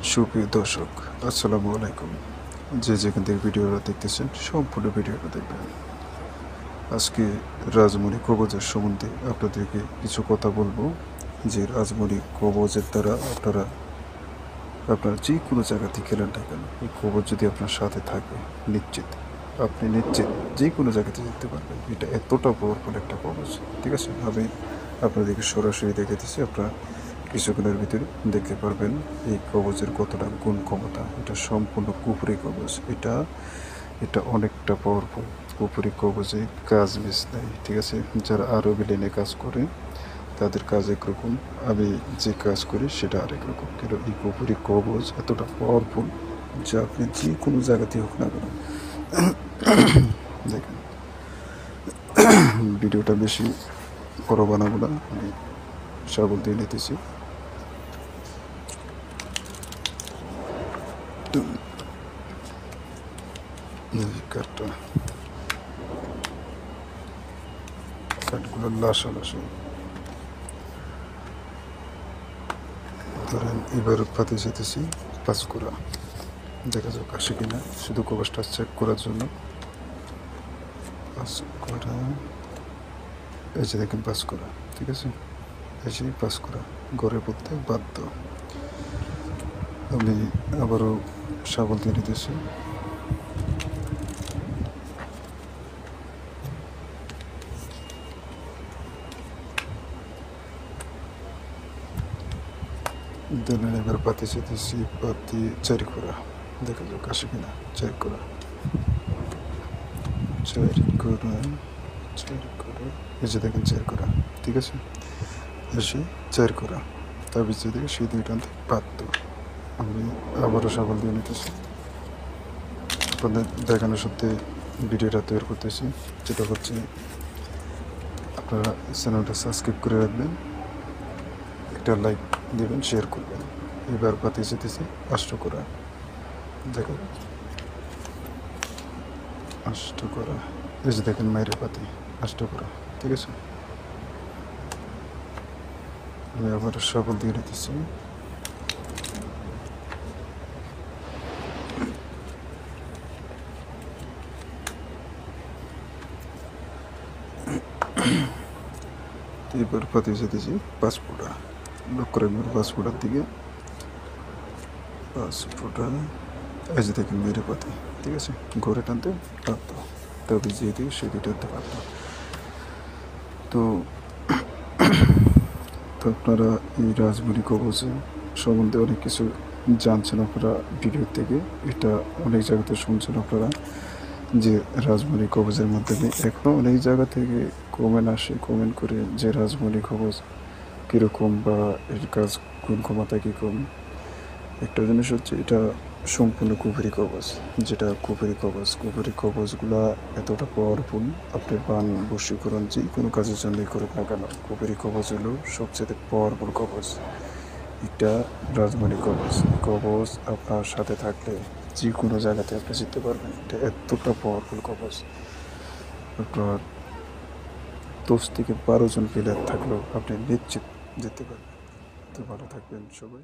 সুপ্রিয় দর্শক, আসসালামু আলাইকুম। যে যেখান থেকে ভিডিওটা দেখতেছেন সম্পূর্ণ ভিডিওটা দেখবেন। আজকে রাজমণি কবজের সম্বন্ধে আপনাদেরকে কিছু কথা বলবো। যে রাজমণি কবজের দ্বারা আপনারা যে কোনো জায়গাতে খেলেন না কেন, এই কবজ যদি আপনার সাথে থাকে আপনি নিশ্চিত যে কোনো জায়গাতে যেতে পারবেন। এটা এতটা পাওয়ারফুল একটা কবজ। ঠিক আছে, আমি আপনাদেরকে সরাসরি দেখে দিচ্ছি। আপনারা কিছুক্ষণের ভিতরে দেখতে পারবেন এই কবজের কতটা গুণ ক্ষমতা। এটা সম্পূর্ণ কুফরি কবজ। এটা অনেকটা পাওয়ারফুল। কুফরি কবজে কাজ মিস নেই। ঠিক আছে, যারা আরবি লাইনে কাজ করে তাদের কাজ একরকম, আমি যে কাজ করি সেটা আরেক রকম। কিন্তু এই কুফরি কবজ এতটা পাওয়ারফুল যে আপনি যে কোনো জায়গাতে হোক না কেন। দেখেন, ভিডিওটা বেশি বড় বানাবো না, আমি সাবল দিয়ে নিতেছি। কাঠগুলো লাসা লাসা ধরেন। এবার পাতে যেতেছি পাঁচকুড়া, দেখা যাক আসে কিনা, শুধু কবচটা চেক করার জন্য। পাঁচকুড়া, এই যে দেখেন পাঁচকুড়া। ঠিক আছে, এই যে পাঁচকুড়া ঘরে পড়তে বাধ্য। আমি আবারও সাবল দিয়ে নিতেছি। ধরেন এবার পাতি যেতেছি, পাতি চারি করা, দেখা যাক আসে কিনা। চারি করা, চারি করা, চারি করা, এই যে দেখেন চারি করা। ঠিক আছে, এসে চার করা, তার ভিতর থেকে সেই দুইটা আনতে বাধ্য। আমি আবারও সাবল দিয়ে নিতেছি। আপনাদের দেখানোর সাথে ভিডিওটা তৈরি করতেছি, যেটা হচ্ছে আপনারা চ্যানেলটা সাবস্ক্রাইব করে রাখবেন, একটা লাইক দেবেন, শেয়ার করবেন। এবার পাতি যেতেছি আষ্ট করা, দেখো আষ্ট করা, এই যে দেখেন মায়ের পাতি আষ্ট করা। ঠিক আছে, আমি আবার সাবল দিয়ে নিতেছি। এবার পাতি যেতেছি পাসপোর্টা, লক্ষ্য রাখবেন পাসপোর্টার দিকে। পাসপোর্টা, এই যে দেখেন মেরে পাতি। ঠিক আছে, ঘরে টানতে পারত, তবে যে দিকে সে দিকে টানতে পারত। তো তো আপনারা এই রাজমণি কবচ সম্বন্ধে অনেক কিছু জানছেন আপনারা ভিডিও থেকে। এটা অনেক জায়গাতে শুনছেন আপনারা যে রাজমণি কবচের মাধ্যমে। এখনও অনেক জায়গা থেকে কমেন্ট করে যে রাজমণি কবচ কীরকম বা এর কাজ গুণ ক্ষমতা কীরকম। একটা জিনিস হচ্ছে, এটা সম্পূর্ণ কুফরি কবচ। যেটা কুফরি কবচগুলা এতটা পাওয়ারফুল, আপনি বান বশীকরণ যে কোনো কাজের জন্যই করুক না কেন, কুফরি কবচ হলো সবচেয়ে পাওয়ারফুল কবচ। এটা রাজমণি কবচ আপনার সাথে থাকলে যে কোনো জায়গাতে আপনি যেতে পারবেন। এটা এতটা পাওয়ারফুল কবচ, আপনার 10 থেকে 12 জন প্লেয়ার থাকলেও আপনি নিশ্চিত যেতে পারবেন। তো ভালো থাকবেন সবাই।